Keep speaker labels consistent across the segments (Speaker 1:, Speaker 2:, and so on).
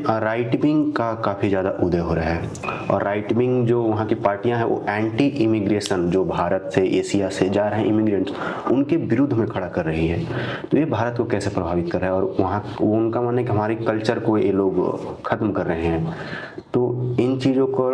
Speaker 1: में right wing का काफ़ी ज़्यादा उदय हो रहा है और राइट विंग जो वहाँ की पार्टियां हैं वो एंटी इमिग्रेशन, जो भारत से एशिया से जा रहे हैं इमिग्रेंट्स, उनके विरुद्ध में खड़ा कर रही है। तो ये भारत को कैसे प्रभावित कर रहा है और वहाँ उनका मानना है कि हमारी कल्चर को ये लोग ख़त्म कर रहे हैं। तो इन चीज़ों को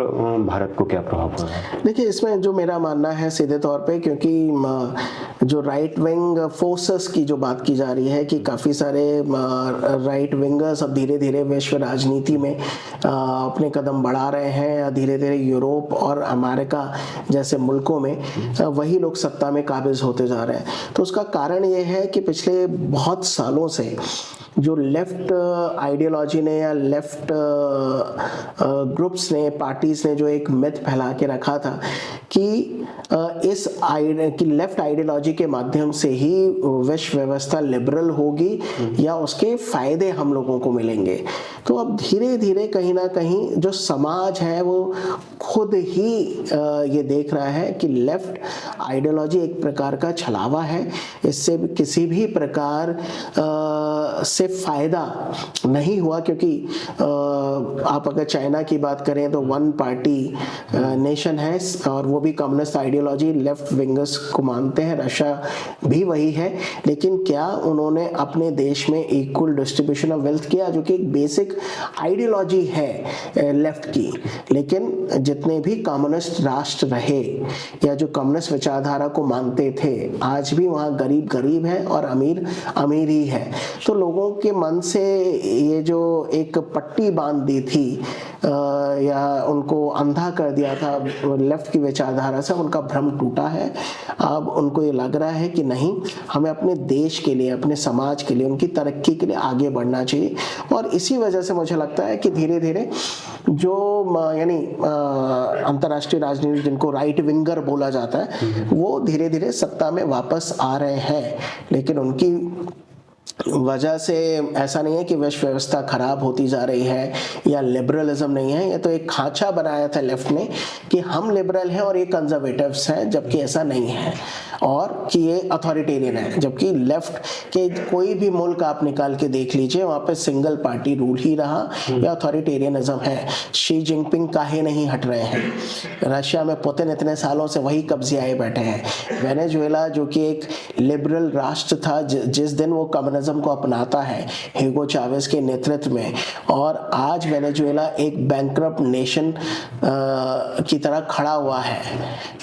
Speaker 1: भारत को क्या प्रभाव पड़ रहा है?
Speaker 2: देखिए, इसमें जो मेरा मानना है सीधे तौर पे, क्योंकि जो राइट विंग फोर्सेस की जो बात की जा रही है कि काफ़ी सारे राइट विंगर्स अब धीरे धीरे विश्व राजनीति में अपने कदम बढ़ा रहे हैं। धीरे धीरे यूरोप और अमेरिका जैसे मुल्कों में वही लोग सत्ता में काबिज होते जा रहे हैं। तो उसका कारण ये है कि पिछले बहुत सालों से जो लेफ्ट आइडियोलॉजी ने या लेफ्ट ग्रुप्स ने, पार्टीज ने जो एक मिथ फैला के रखा था कि कि लेफ्ट आइडियोलॉजी के माध्यम से ही विश्व व्यवस्था लिबरल होगी या उसके फायदे हम लोगों को मिलेंगे। तो अब धीरे धीरे कहीं ना कहीं जो समाज है वो खुद ही ये देख रहा है कि लेफ्ट आइडियोलॉजी एक प्रकार का छलावा है, इससे किसी भी प्रकार से फायदा नहीं हुआ। क्योंकि आप अगर चाइना की बात करें तो वन पार्टी नेशन है और वो भी कम्युनिस्ट आइडियोलॉजी लेफ्ट विंगर्स को मानते हैं। रशिया भी वही है, लेकिन क्या उन्होंने अपने देश में इक्वल डिस्ट्रीब्यूशन ऑफ वेल्थ किया, जो कि एक बेसिक आइडियोलॉजी है लेफ्ट की। लेकिन जितने भी कम्युनिस्ट राष्ट्र रहे या जो कम्युनिस्ट विचारधारा को मानते थे, आज भी वहाँ गरीब गरीब है और अमीर अमीर ही है। तो लोगों के मन से ये जो एक पट्टी बांध दी थी या उनको अंधा कर दिया था लेफ्ट की विचारधारा से, उनका भ्रम टूटा है। अब उनको ये लग रहा है कि नहीं, हमें अपने देश के लिए, अपने समाज के लिए, उनकी तरक्की के लिए आगे बढ़ना चाहिए। और इसी वजह से मुझे लगता है कि धीरे धीरे जो यानी अंतर्राष्ट्रीय राजनीति जिनको राइट विंगर बोला जाता है, वो धीरे धीरे सत्ता में वापस आ रहे हैं। लेकिन उनकी वजह से ऐसा नहीं है कि विश्व व्यवस्था खराब होती जा रही है या लिबरलिज्म नहीं है। ये तो एक खांचा बनाया था लेफ्ट ने कि हम लिबरल हैं और ये कंजर्वेटिव्स हैं, जबकि ऐसा नहीं है, और कि ये अथॉरिटेरियन है। जबकि लेफ्ट के कोई भी मुल्क आप निकाल के देख लीजिए, वहाँ पे सिंगल पार्टी रूल ही रहा या अथॉरिटेरियनिज्म है। शी जिनपिंग काहे नहीं हट रहे हैं। रशिया में पुतिन इतने सालों से वही कब्जियाए बैठे हैं। वेनेजुएला जो कि एक लिबरल राष्ट्र था, जिस दिन वो कम्युनिज्म को अपनाता है ह्यूगो चावेज के नेतृत्व में, और आज वेनेजुएला एक बैंकरप्ट नेशन की तरह खड़ा हुआ है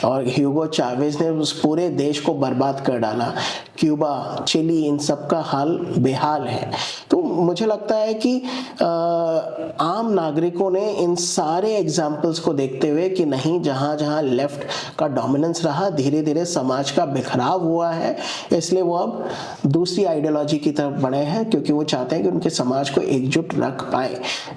Speaker 2: और ह्यूगो चावेज ने उस पूरे देश को बर्बाद कर डाला। क्यूबा, चिली, इन सब का हाल बेहाल है। तो मुझे लगता है कि आम नागरिकों ने इन सारे एग्जाम्पल्स को देखते हुए कि नहीं, जहाँ जहाँ लेफ्ट का डोमिनेंस रहा, धीरे धीरे समाज का बिखराव हुआ है, इसलिए वो अब दूसरी आइडियोलॉजी की तरफ बढ़े हैं, क्योंकि वो चाहते हैं कि उनके समाज को एकजुट रख पाए।